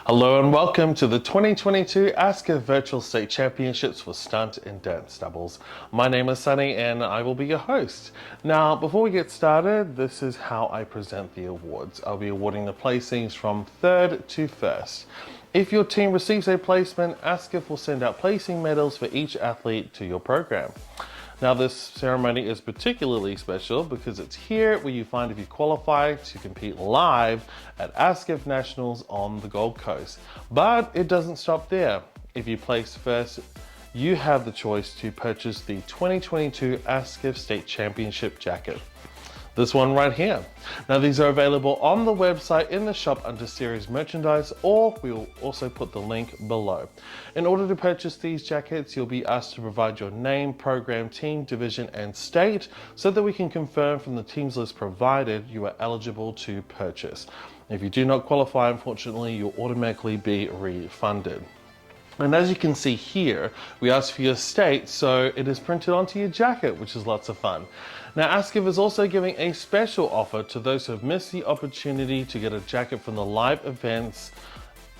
Hello and welcome to the 2022 AASCF Virtual State Championships for Stunt and Dance Doubles. My name is Sonny and I will be your host. Now, before we get started, this is how I present the awards. I'll be awarding the placings from 3rd to 1st. If your team receives a placement, AASCF will send out placing medals for each athlete to your program. Now, this ceremony is particularly special because it's here where you find if you qualify to compete live at AASCF Nationals on the Gold Coast. But it doesn't stop there. If you place first, you have the choice to purchase the 2022 AASCF State Championship jacket. This one right here. Now, these are available on the website in the shop under series merchandise, or we will also put the link below. In order to purchase these jackets, you'll be asked to provide your name, program, team, division, and state so that we can confirm from the teams list provided you are eligible to purchase. If you do not qualify, unfortunately, you'll automatically be refunded. And as you can see here, we ask for your state, so it is printed onto your jacket, which is lots of fun. Now, AASCF is also giving a special offer to those who have missed the opportunity to get a jacket from the live events.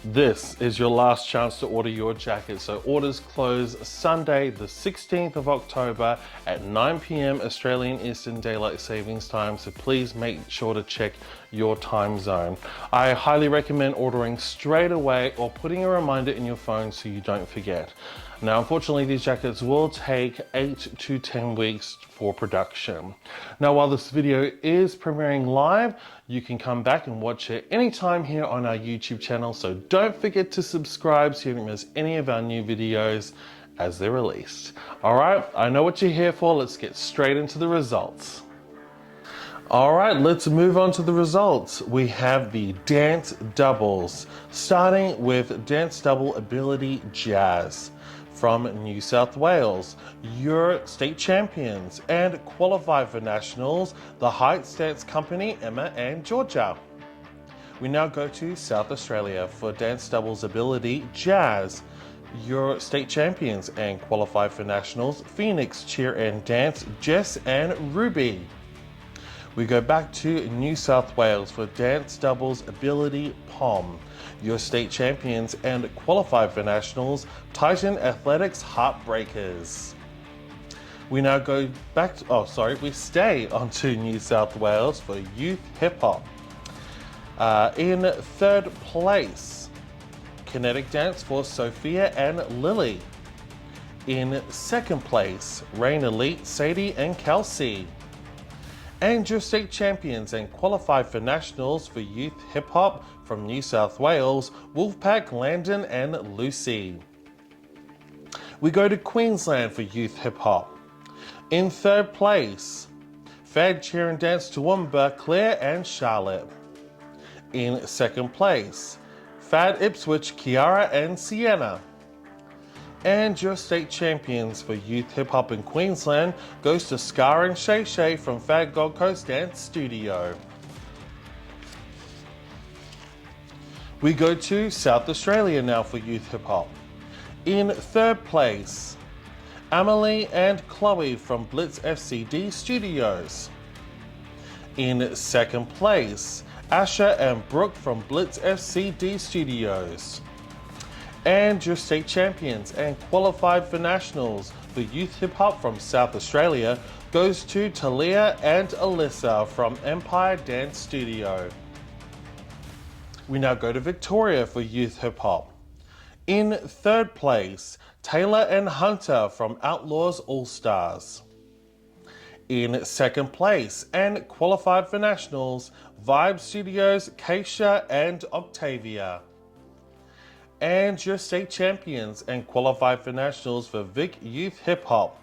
This is your last chance to order your jacket. So orders close Sunday, the 16th of October at 9 p.m. Australian Eastern Daylight Savings Time. So please make sure to check your time zone. I highly recommend ordering straight away or putting a reminder in your phone so you don't forget. Now, unfortunately, these jackets will take 8 to 10 weeks for production. Now, while this video is premiering live, you can come back and watch it anytime here on our YouTube channel. So don't forget to subscribe so you don't miss any of our new videos as they're released. All right, I know what you're here for. Let's get straight into the results. All right, let's move on to the results. We have the dance doubles, starting with dance double ability jazz. From New South Wales, your state champions, and qualified for nationals, the Heights Dance Company, Emma and Georgia. We now go to South Australia for dance doubles ability jazz. Your state champions and qualified for nationals, Phoenix Cheer and Dance, Jess and Ruby. We go back to New South Wales for dance doubles ability pom. Your state champions and qualified for nationals, Titan Athletics Heartbreakers. We now go back to, we stay onto New South Wales for youth hip hop. In 3rd place, kinetic dance for Sophia and Lily. In 2nd place, Rain Elite, Sadie and Kelsey. And your state champions and qualified for nationals for youth hip hop from New South Wales, Wolfpack, Landon and Lucy. We go to Queensland for youth hip hop. In 3rd place, Fad Cheer and Dance Toowoomba, Claire and Charlotte. In 2nd place, Fad Ipswich, Kiara and Sienna. And your state champions for youth hip hop in Queensland goes to Scar and Shay Shay from Fad Gold Coast Dance Studio. We go to South Australia now for youth hip hop. In 3rd place, Amelie and Chloe from Blitz FCD Studios. In 2nd place, Asha and Brooke from Blitz FCD Studios. And your state champions and qualified for nationals for youth hip hop from South Australia goes to Talia and Alyssa from Empire Dance Studio. We now go to Victoria for youth hip hop. In 3rd place, Taylor and Hunter from Outlaws All Stars. In 2nd place and qualified for nationals, Vibe Studios, Keisha and Octavia. And your state champions and qualified for nationals for Vic Youth Hip Hop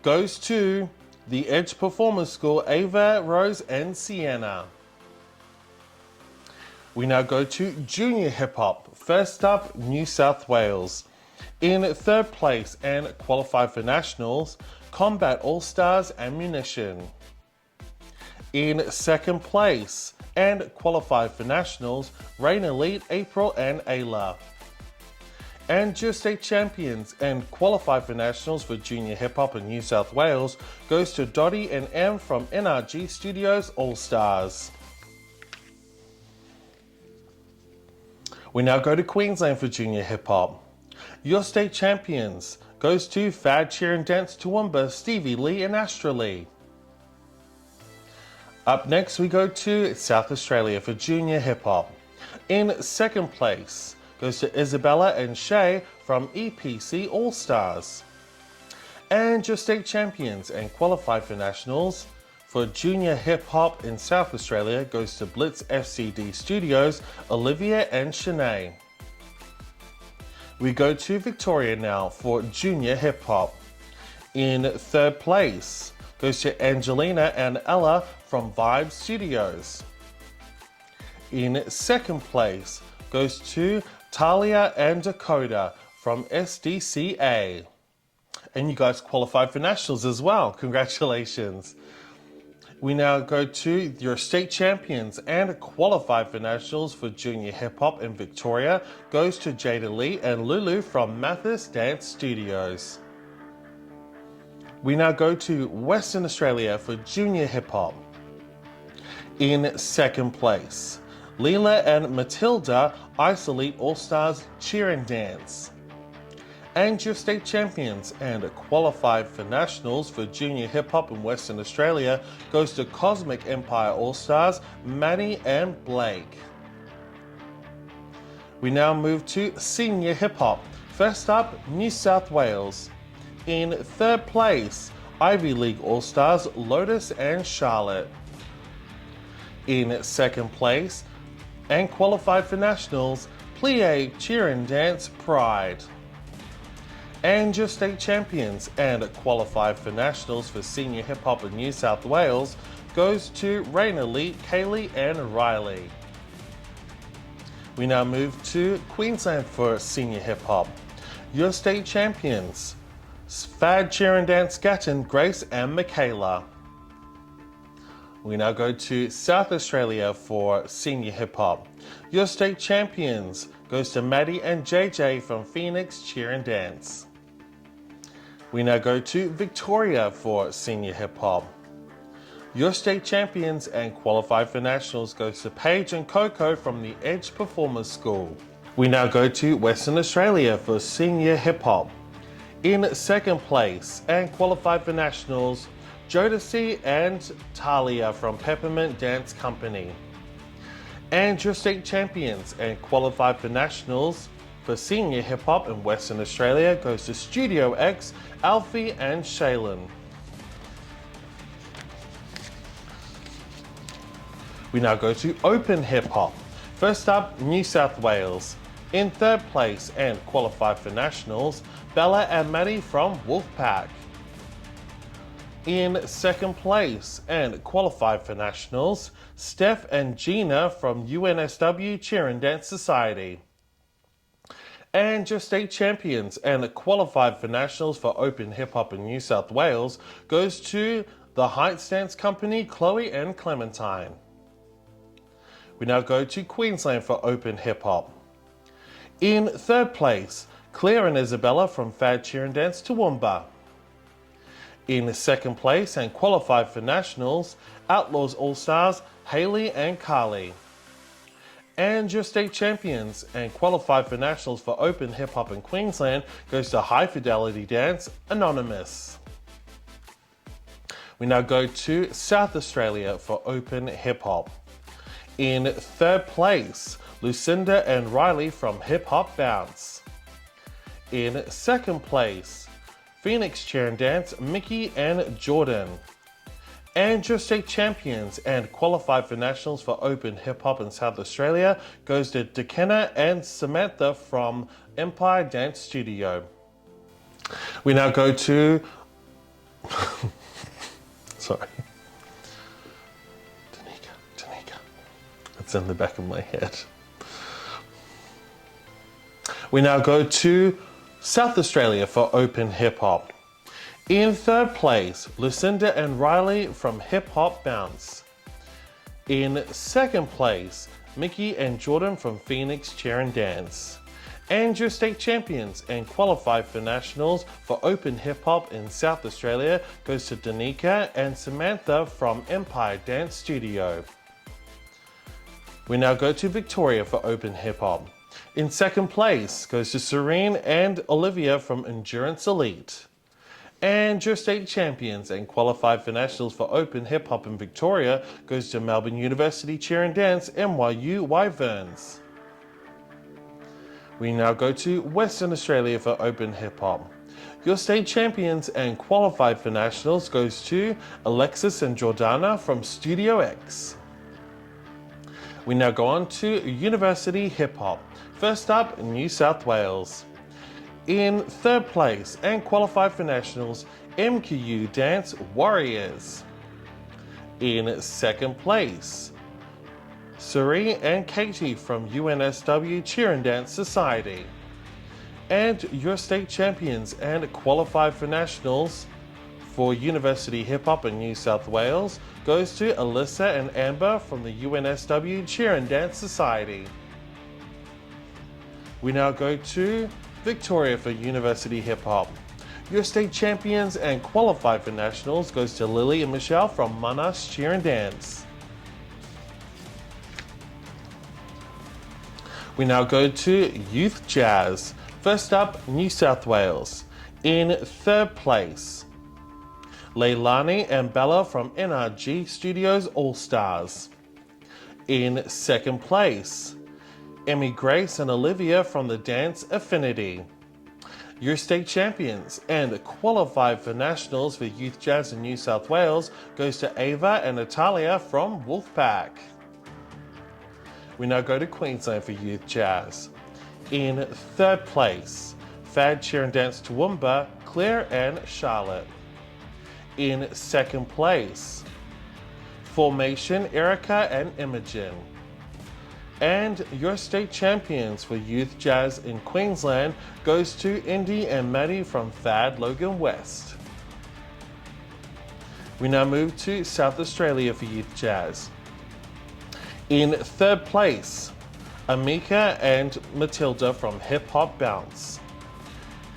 goes to the Edge Performance School, Ava, Rose and Sienna. We now go to junior hip hop. First up, New South Wales. In 3rd place and qualified for nationals, Combat All Stars Ammunition. In 2nd place and qualified for nationals, Rain Elite, April and Ayla. And your state champions and qualified for nationals for junior hip hop in New South Wales goes to Dottie and M from NRG Studios All Stars. We now go to Queensland for junior hip hop. Your state champions goes to Fad Cheer and Dance Toowoomba, Stevie Lee and Astra Lee. Up next we go to South Australia for junior hip hop. In second place goes to Isabella and Shay from EPC All Stars. And your state champions and qualified for nationals for junior hip hop in South Australia goes to Blitz FCD Studios, Olivia and Shanae. We go to Victoria now for junior hip hop. In third place goes to Angelina and Ella from Vibe Studios. In second place goes to Talia and Dakota from SDCA. And you guys qualified for nationals as well. Congratulations. We now go to your state champions and qualified for nationals for junior hip hop in Victoria goes to Jada Lee and Lulu from Mathis Dance Studios. We now go to Western Australia for junior hip hop. In second place, Leela and Matilda Ice Elite All Stars Cheer and Dance. And your state champions and qualified for nationals for junior hip hop in Western Australia goes to Cosmic Empire All Stars, Maddie and Blake. We now move to senior hip hop. First up, New South Wales. In third place, Ivy League All Stars, Lotus and Charlotte. In second place, and qualified for nationals, Plie Cheer and Dance Pride. And your state champions and qualified for nationals for senior hip hop in New South Wales goes to Raina Lee, Kaylee and Riley. We now move to Queensland for senior hip hop. Your state champions, Fad Cheer and Dance Gatton, Grace and Michaela. We now go to South Australia for senior hip hop. Your state champions goes to Maddie and JJ from Phoenix Cheer and Dance. We now go to Victoria for senior hip hop. Your state champions and qualified for nationals goes to Paige and Coco from the Edge Performers School. We now go to Western Australia for senior hip hop. In second place and qualified for nationals, Jodeci and Talia from Peppermint Dance Company. And your state champions and qualified for nationals for senior hip hop in Western Australia goes to Studio X, Alfie and Shaylin. We now go to open hip hop. First up, New South Wales. In third place and qualified for nationals, Bella and Maddie from Wolfpack. In second place and qualified for nationals, Steph and Gina from UNSW Cheer and Dance Society. And your state champions and qualified for nationals for open hip hop in New South Wales goes to the Heights Dance Company, Chloe and Clementine. We now go to Queensland for open hip hop. In third place, Claire and Isabella from Fad Cheer and Dance Toowoomba. In second place and qualified for nationals, Outlaws All Stars, Haley and Carly. And your state champions and qualified for nationals for open hip hop in Queensland goes to High Fidelity Dance, Anonymous. We now go to South Australia for open hip hop. In third place, Lucinda and Riley from Hip Hop Bounce. In second place, Phoenix Cheer and Dance, Mickey and Jordan. And your state champions and qualified for nationals for open hip hop in South Australia goes to Dekenna and Samantha from Empire Dance Studio. We now go to, sorry, Danica. It's in the back of my head. We now go to South Australia for open hip hop. In third place, Lucinda and Riley from Hip Hop Bounce. In second place, Mickey and Jordan from Phoenix Cheer and Dance. And your state champions and qualified for nationals for open hip hop in South Australia goes to Danica and Samantha from Empire Dance Studio. We now go to Victoria for open hip hop. In second place goes to Serene and Olivia from Endurance Elite. And your state champions and qualified for nationals for Open Hip Hop in Victoria goes to Melbourne University Cheer and Dance NYU Wyverns. We now go to Western Australia for Open Hip Hop. Your state champions and qualified for nationals goes to Alexis and Jordana from Studio X. We now go on to University Hip Hop. First up, New South Wales. In third place and qualified for nationals, MQU Dance Warriors. In second place, Suri and Katie from UNSW Cheer and Dance Society. And your state champions and qualified for nationals for University Hip Hop in New South Wales goes to Alyssa and Amber from the UNSW Cheer and Dance Society. We now go to Victoria for University Hip Hop. Your state champions and qualified for nationals goes to Lily and Michelle from Monash Cheer and Dance. We now go to Youth Jazz. First up, New South Wales. In third place, Leilani and Bella from NRG Studios All Stars. In second place, Emmy Grace and Olivia from the Dance Affinity. Your state champions and qualified for nationals for Youth Jazz in New South Wales goes to Ava and Natalia from Wolfpack. We now go to Queensland for Youth Jazz. In third place, Fad Cheer and Dance Toowoomba, Claire and Charlotte. In second place, Formation, Erica and Imogen. And your state champions for Youth Jazz in Queensland goes to Indy and Maddie from Thad Logan West. We now move to South Australia for Youth Jazz. In third place, Amika and Matilda from Hip Hop Bounce.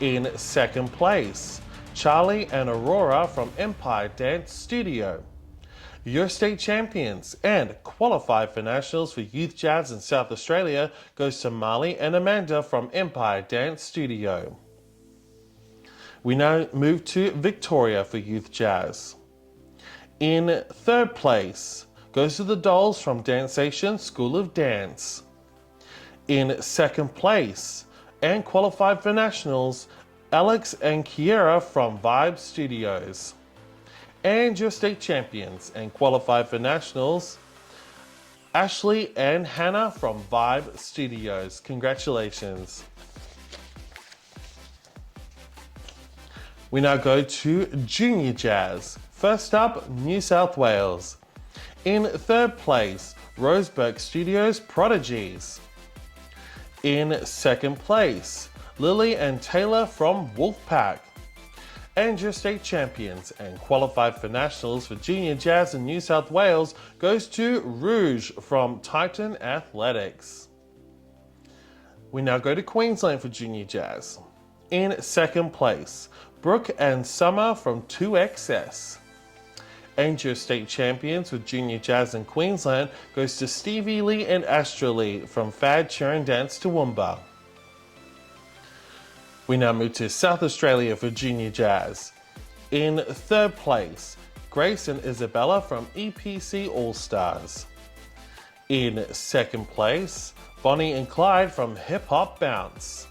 In second place, Charlie and Aurora from Empire Dance Studio. Your state champions and qualified for nationals for Youth Jazz in South Australia goes to Marley and Amanda from Empire Dance Studio. We now move to Victoria for Youth Jazz. In third place goes to the Dolls from Dancehall School of Dance. In second place and qualified for nationals, Alex and Kiera from Vibe Studios. And your state champions and qualified for nationals, Ashley and Hannah from Vibe Studios. Congratulations. We now go to Junior Jazz. First up, New South Wales. In third place, Roseburg Studios Prodigies. In second place, Lily and Taylor from Wolfpack. And your state champions and qualified for nationals for Junior Jazz in New South Wales goes to Rouge from Titan Athletics. We now go to Queensland for Junior Jazz. In second place, Brooke and Summer from 2XS. And your state champions with Junior Jazz in Queensland goes to Stevie Lee and Astra Lee from Fad Cheer and Dance Toowoomba. We now move to South Australia for Junior Jazz. In third place, Grace and Isabella from EPC All Stars. In second place, Bonnie and Clyde from Hip Hop Bounce.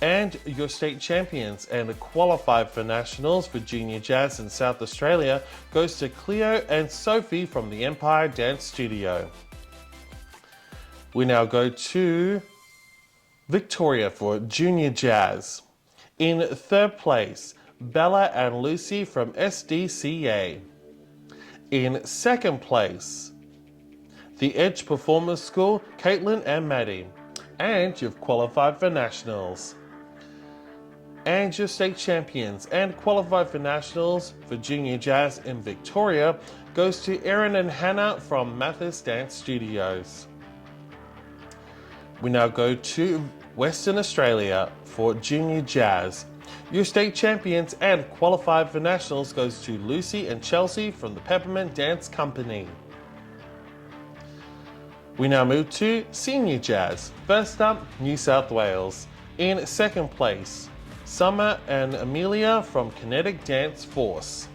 And your state champions and qualified for nationals for Junior Jazz in South Australia goes to Cleo and Sophie from the Empire Dance Studio. We now go to Victoria for Junior Jazz. In third place, Bella and Lucy from SDCA. In second place, the Edge Performance School, Caitlin and Maddie. And you've qualified for nationals. And your state champions and qualified for nationals for Junior Jazz in Victoria goes to Erin and Hannah from Mathis Dance Studios. We now go to Western Australia for Junior Jazz. Your state champions and qualified for nationals goes to Lucy and Chelsea from the Peppermint Dance Company. We now move to Senior Jazz. First up, New South Wales. In second place, Summer and Amelia from Kinetic Dance Force.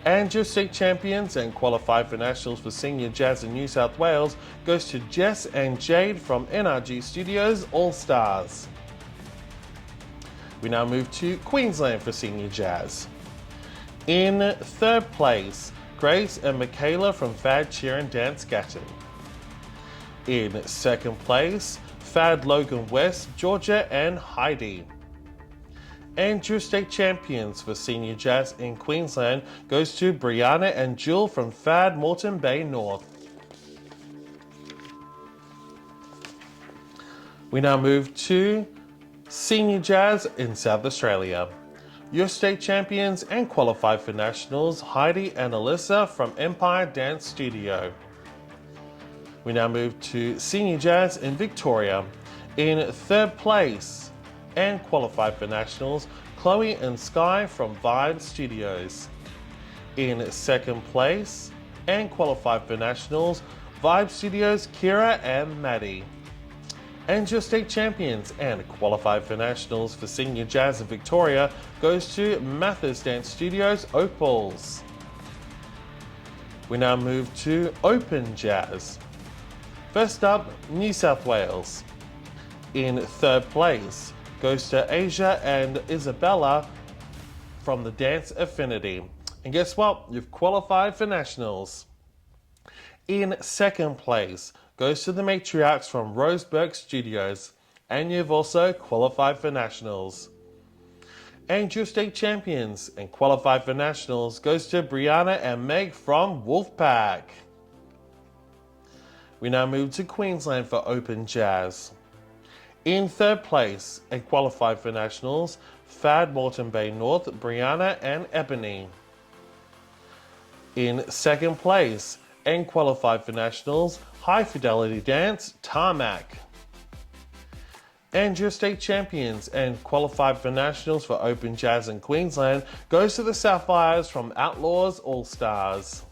And your state champions and qualified for nationals for Senior Jazz in New South Wales goes to Jess and Jade from NRG Studios All Stars. We now move to Queensland for Senior Jazz. In third place, Grace and Michaela from Fad Cheer and Dance Gatton. In second place, Fad Logan West, Georgia and Heidi. And your state champions for Senior Jazz in Queensland goes to Brianna and Jewel from Fad Moreton Bay North. We now move to Senior Jazz in South Australia. Your state champions and qualified for nationals, Heidi and Alyssa from Empire Dance Studio. We now move to Senior Jazz in Victoria. In third place and qualified for nationals, Chloe and Sky from Vibe Studios. In second place and qualified for nationals, Vibe Studios, Kira and Maddie. And your state champions and qualified for nationals for Senior Jazz in Victoria goes to Mathis Dance Studios, Opals. We now move to Open Jazz. First up, New South Wales. In third place goes to Asia and Isabella from the Dance Affinity. And guess what? You've qualified for nationals. In second place goes to the Matriarchs from Roseburg Studios. And you've also qualified for nationals. And your state champions and qualified for nationals goes to Brianna and Meg from Wolfpack. We now move to Queensland for Open Jazz. In third place and qualified for nationals, Fad Moreton Bay North, Brianna and Ebony. In second place and qualified for nationals, High Fidelity Dance, Tarmac. And your state champions and qualified for nationals for Open Jazz in Queensland goes to the Sapphires from Outlaws All Stars.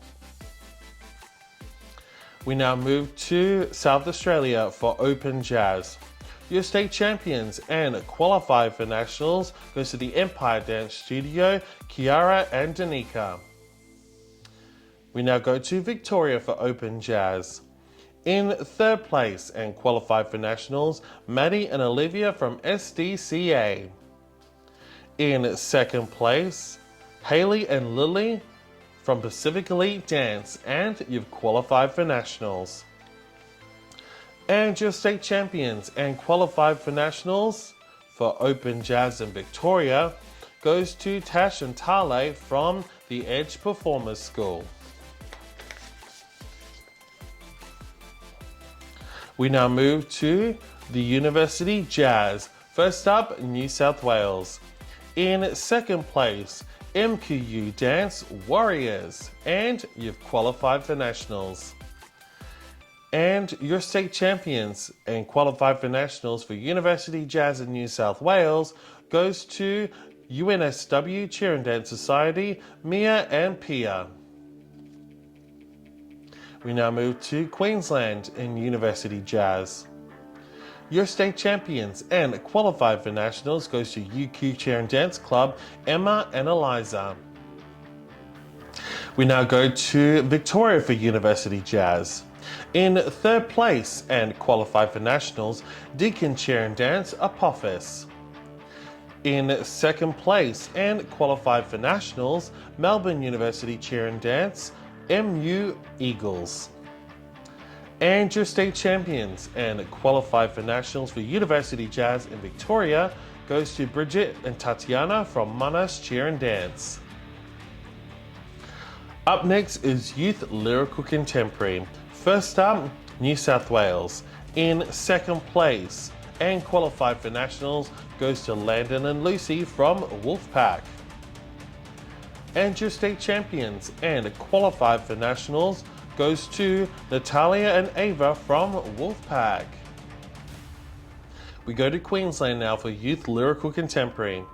We now move to South Australia for Open Jazz. Your state champions and qualified for nationals goes to the Empire Dance Studio, Kiara and Danica. We now go to Victoria for Open Jazz. In third place and qualified for nationals, Maddie and Olivia from SDCA. In second place, Haley and Lily from Pacific Elite Dance, and you've qualified for nationals. And your state champions and qualified for nationals for Open Jazz in Victoria goes to Tash and Tale from the Edge Performers School. We now move to the University Jazz. First up, New South Wales. In second place, MQU Dance Warriors, and you've qualified for nationals. And your state champions and qualified for nationals for University Jazz in New South Wales goes to UNSW Cheer and Dance Society, Mia and Pia. We now move to Queensland in University Jazz. Your state champions and qualified for nationals goes to UQ Cheer and Dance Club, Emma and Eliza. We now go to Victoria for University Jazz. In third place and qualified for nationals, Deacon Cheer and Dance, Apophis. In second place and qualified for nationals, Melbourne University Cheer and Dance, MU Eagles. And your state champions and qualified for nationals for University Jazz in Victoria goes to Bridget and Tatiana from Monash Cheer and Dance. Up next is Youth Lyrical Contemporary. First up, New South Wales. In second place and qualified for nationals goes to Landon and Lucy from Wolfpack. And your state champions and qualified for nationals goes to Natalia and Ava from Wolfpack. We go to Queensland now for Youth Lyrical Contemporary.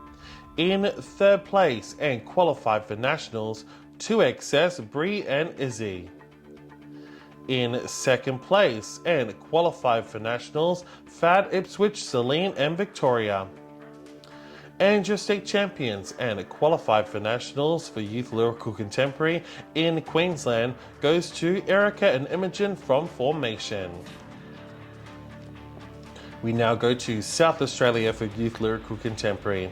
In third place and qualified for nationals, 2XS, Bree and Izzy. In second place and qualified for nationals, Fad, Ipswich, Celine and Victoria. And your state champions and qualified for nationals for Youth Lyrical Contemporary in Queensland goes to Erica and Imogen from Formation. We now go to South Australia for Youth Lyrical Contemporary.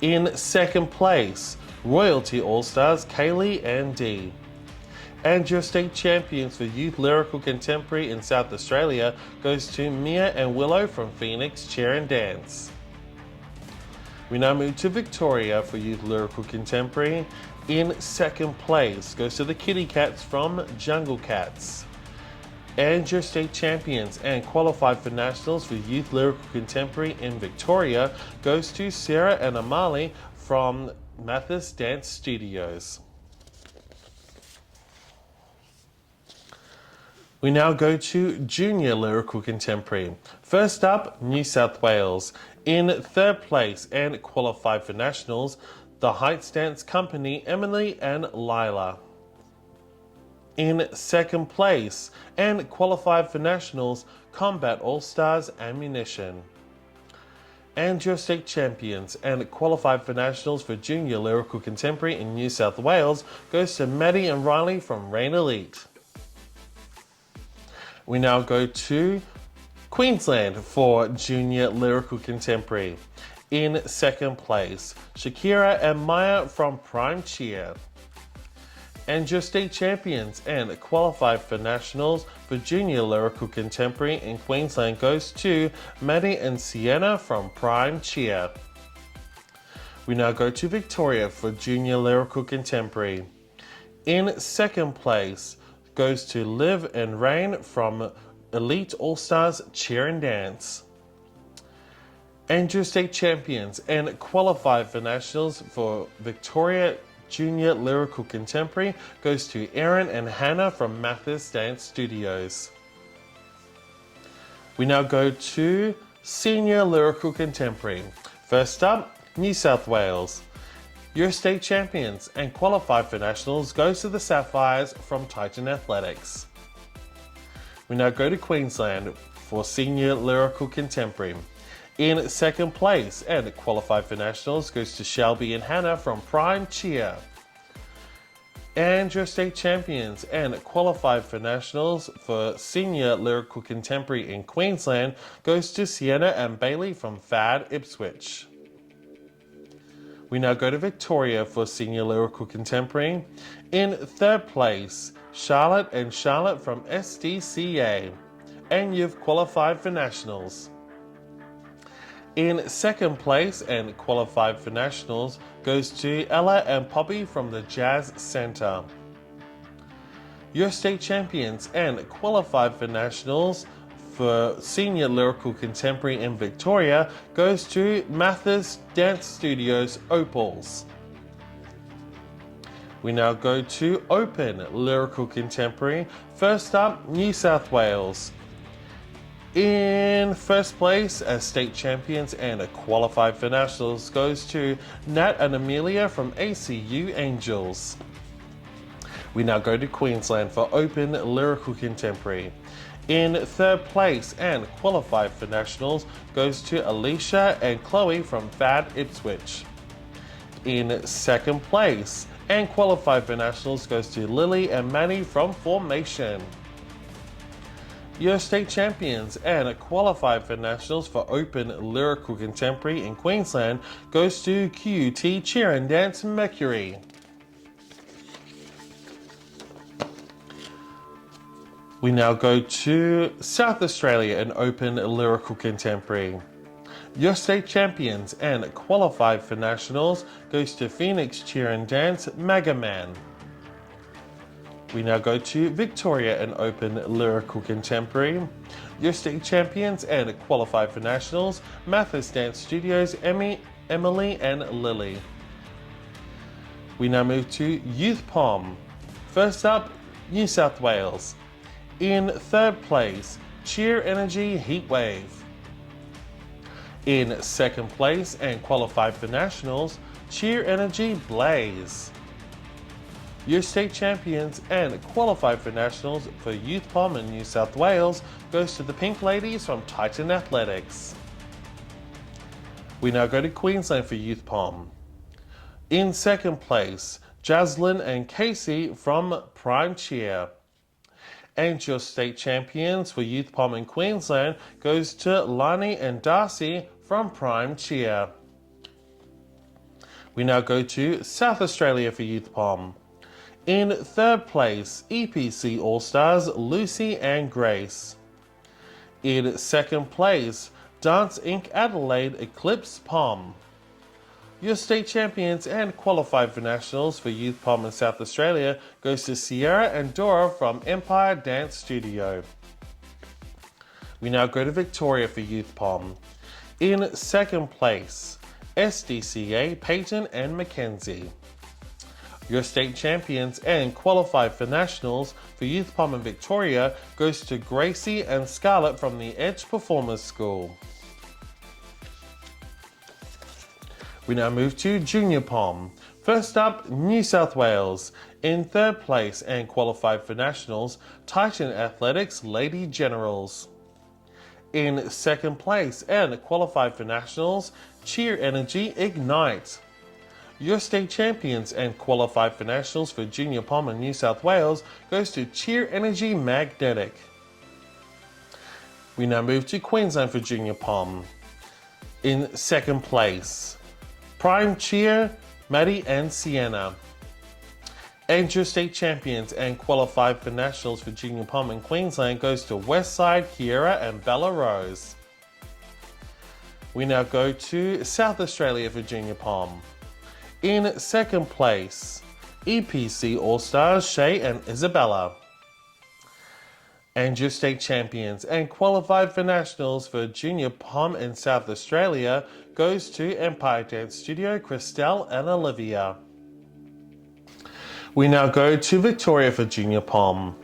In second place, Royalty All-Stars Kaylee and Dee. And your state champions for Youth Lyrical Contemporary in South Australia goes to Mia and Willow from Phoenix Cheer and Dance. We now move to Victoria for Youth Lyrical Contemporary. In second place goes to the Kitty Cats from Jungle Cats. And your state champions and qualified for nationals for Youth Lyrical Contemporary in Victoria goes to Sarah and Amali from Mathis Dance Studios. We now go to Junior Lyrical Contemporary. First up, New South Wales. In third place and qualified for nationals, the Heights Dance Company, Emily and Lila. In second place and qualified for nationals, Combat All-Stars Ammunition. And your state champions and qualified for nationals for Junior Lyrical Contemporary in New South Wales goes to Maddie and Riley from Rain Elite. We now go to Queensland for Junior Lyrical Contemporary. In second place, Shakira and Maya from Prime Cheer. And your state champions and qualified for nationals for Junior Lyrical Contemporary in Queensland goes to Maddie and Sienna from Prime Cheer. We now go to Victoria for Junior Lyrical Contemporary. In second place goes to Liv and Rain from Elite All-Stars Cheer and Dance. And your state champions and qualified for nationals for Victoria Junior Lyrical Contemporary goes to Erin and Hannah from Mathis Dance Studios. We now go to Senior Lyrical Contemporary. First up, New South Wales. Your state champions and qualified for nationals goes to the Sapphires from Titan Athletics. We now go to Queensland for Senior Lyrical Contemporary. In second place and qualified for nationals goes to Shelby and Hannah from Prime Cheer. And your state champions and qualified for nationals for Senior Lyrical Contemporary in Queensland goes to Sienna and Bailey from Fad Ipswich. We now go to Victoria for Senior Lyrical Contemporary. In third place, Charlotte and Charlotte from SDCA. And you've qualified for nationals. In second place and qualified for nationals goes to Ella and Poppy from the Jazz Centre. Your state champions and qualified for nationals for Senior Lyrical Contemporary in Victoria goes to Mathis Dance Studios Opals. We now go to Open Lyrical Contemporary. First up, New South Wales. In first place as state champions and qualified for nationals goes to Nat and Amelia from ACU Angels. We now go to Queensland for Open Lyrical Contemporary. In third place and qualified for nationals goes to Alicia and Chloe from Fad Ipswich. In second place and qualified for nationals goes to Lily and Manny from Formation. Your state champions and qualified for nationals for Open Lyrical Contemporary in Queensland goes to QUT Cheer and Dance Mercury. We now go to South Australia in Open Lyrical Contemporary. Your state champions and qualified for nationals goes to Phoenix Cheer and Dance Mega Man. We now go to Victoria in Open Lyrical Contemporary. Your state champions and qualified for nationals, Mathis Dance Studios, Emily and Lily. We now move to Youth Pom. First up, New South Wales. In third place, Cheer Energy Heatwave. In second place and qualified for nationals, Cheer Energy Blaze. Your state champions and qualified for nationals for Youth Pom in New South Wales goes to the Pink Ladies from Titan Athletics. We now go to Queensland for Youth Pom. In second place, Jaslyn and Casey from Prime Cheer. And your state champions for Youth Pom in Queensland goes to Lani and Darcy from Prime Cheer. We now go to South Australia for Youth Pom. In third place, EPC All-Stars Lucy and Grace. In second place, Dance Inc. Adelaide Eclipse Pom. Your state champions and qualified for nationals for Youth Pom in South Australia goes to Sierra and Dora from Empire Dance Studio. We now go to Victoria for Youth Pom. In second place, SDCA Peyton and Mackenzie. Your state champions and qualified for nationals for Youth Pom in Victoria goes to Gracie and Scarlett from the Edge Performers School. We now move to Junior Pom. First up, New South Wales. In third place and qualified for nationals, Titan Athletics Lady Generals. In second place and qualified for nationals, Cheer Energy Ignite. Your state champions and qualified for nationals for Junior Pom in New South Wales goes to Cheer Energy Magnetic. We now move to Queensland for Junior Pom. In second place, Prime Cheer, Maddie and Sienna. And your state champions and qualified for nationals for Junior Pom in Queensland goes to Westside, Kiera and Bella Rose. We now go to South Australia for Junior Pom. In second place, EPC All-Stars Shay and Isabella. And your state champions and qualified for nationals for Junior Pom in South Australia goes to Empire Dance Studio Christelle and Olivia. We now go to Victoria for Junior Pom.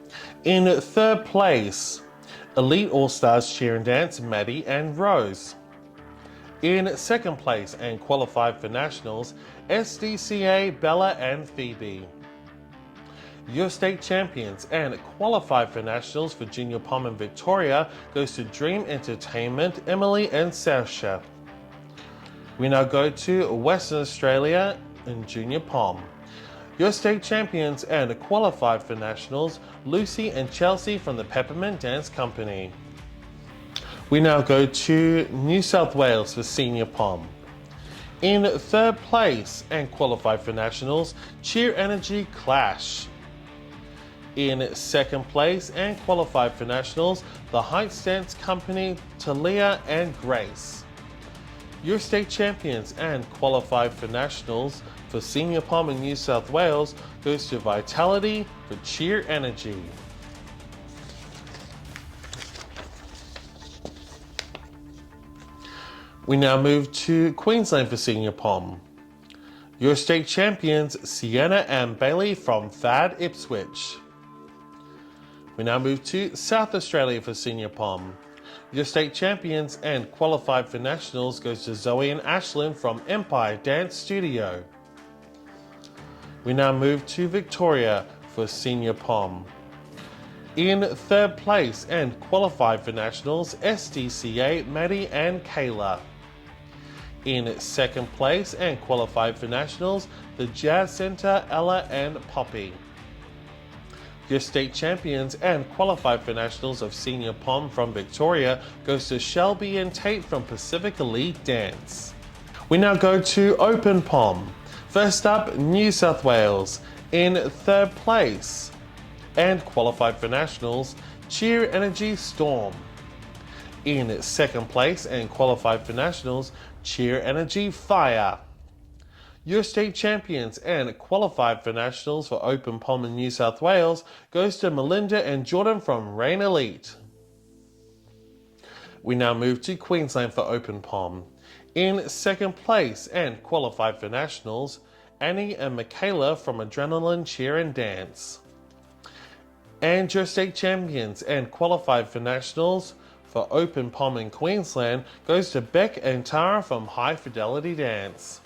In third place, Elite All-Stars Cheer and Dance Maddie and Rose. In second place and qualified for nationals, SDCA Bella and Phoebe. Your state champions and qualified for nationals for Junior Pom in Victoria goes to Dream Entertainment, Emily and Sasha. We now go to Western Australia in Junior Pom. Your state champions and qualified for nationals, Lucy and Chelsea from the Peppermint Dance Company. We now go to New South Wales for Senior Pom. In third place and qualified for nationals, Cheer Energy Clash. In second place and qualified for nationals, the Heights Dance Company, Talia and Grace. Your state champions and qualified for nationals for Senior Pom in New South Wales goes to Vitality for Cheer Energy. We now move to Queensland for Senior Pom. Your state champions, Sienna and Bailey from Thad Ipswich. We now move to South Australia for Senior Pom. Your state champions and qualified for nationals goes to Zoe and Ashlyn from Empire Dance Studio. We now move to Victoria for Senior Pom. In third place and qualified for nationals, SDCA Maddie and Kayla. In second place and qualified for nationals, the Jazz Centre Ella and Poppy. Your state champions and qualified for nationals of Senior Pom from Victoria goes to Shelby and Tate from Pacific Elite Dance. We now go to Open Pom. First up, New South Wales. In third place and qualified for nationals, Cheer Energy Storm. In second place and qualified for nationals, Cheer Energy Fire. Your state champions and qualified for nationals for Open Pom in New South Wales goes to Melinda and Jordan from Rain Elite. We now move to Queensland for Open Pom. In second place and qualified for nationals, Annie and Michaela from Adrenaline Cheer and Dance. And your state champions and qualified for nationals for Open Pom in Queensland goes to Beck and Tara from High Fidelity Dance.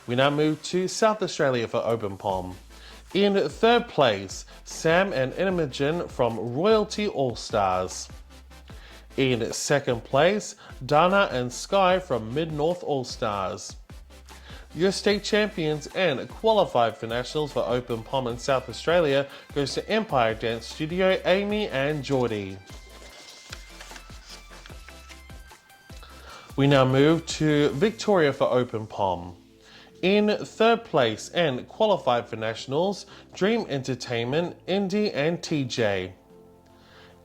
We now move to South Australia for Open Pom. In 3rd place, Sam and Imogen from Royalty All Stars. In 2nd place, Dana and Sky from Mid-North All Stars. Your state champions and qualified for nationals for Open Pom in South Australia goes to Empire Dance Studio, Amy and Geordie. We now move to Victoria for Open Pom. In 3rd place and qualified for nationals, Dream Entertainment, Indy and TJ.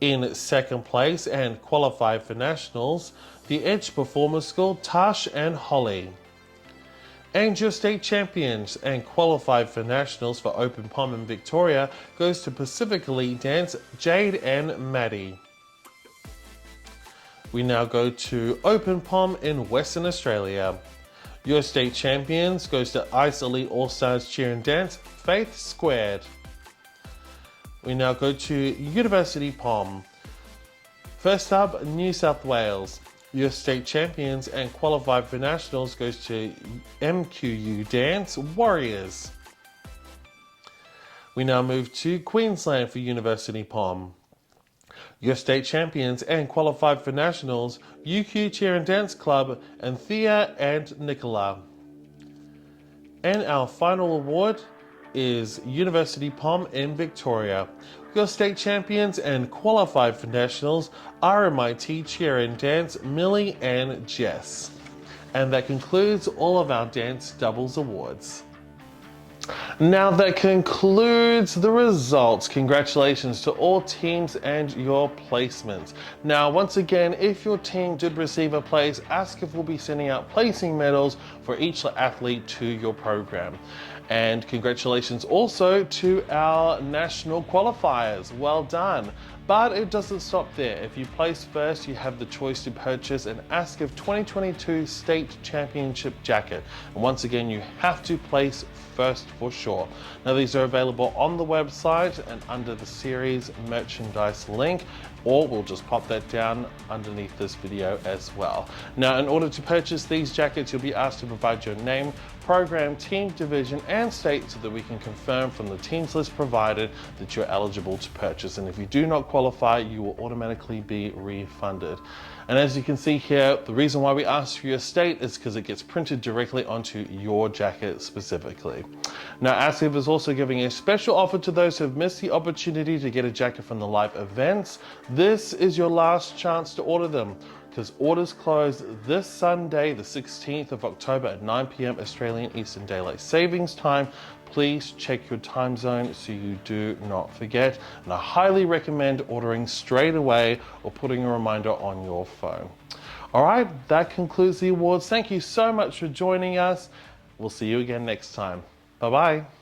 In 2nd place and qualified for nationals, the Edge Performance School, Tash and Holly. And your state champions and qualified for nationals for Open Pom in Victoria goes to Pacific Elite Dance, Jade and Maddie. We now go to Open Pom in Western Australia. Your state champions goes to Ice Elite All Stars Cheer and Dance, Faith Squared. We now go to University Pom. First up, New South Wales. Your state champions and qualified for nationals goes to MQU Dance Warriors. We now move to Queensland for University Pom. Your state champions and qualified for nationals, UQ Cheer and Dance Club, Anthea and Nicola. And our final award is University Pom in Victoria. Your state champions and qualified for nationals, RMIT Cheer and Dance, Millie and Jess. And that concludes all of our Dance Doubles Awards. Now that concludes the results. Congratulations to all teams and your placements. Now, once again, if your team did receive a place, AASCF will be sending out placing medals for each athlete to your program. And congratulations also to our national qualifiers. Well done. But it doesn't stop there. If you place first, you have the choice to purchase an AASCF 2022 State Championship jacket. And once again, you have to place first for sure. Now, these are available on the website and under the series merchandise link, or we'll just pop that down underneath this video as well. Now, in order to purchase these jackets, you'll be asked to provide your name, program, team, division, and state so that we can confirm from the teams list provided that you're eligible to purchase. And if you do not qualify, you will automatically be refunded. And as you can see here, the reason why we ask for your state is because it gets printed directly onto your jacket specifically. Now, AASCF is also giving a special offer to those who have missed the opportunity to get a jacket from the live events. This is your last chance to order them, because orders close this Sunday, the 16th of October at 9 p.m. Australian Eastern Daylight Savings Time. Please check your time zone so you do not forget. And I highly recommend ordering straight away or putting a reminder on your phone. All right, that concludes the awards. Thank you so much for joining us. We'll see you again next time. Bye-bye.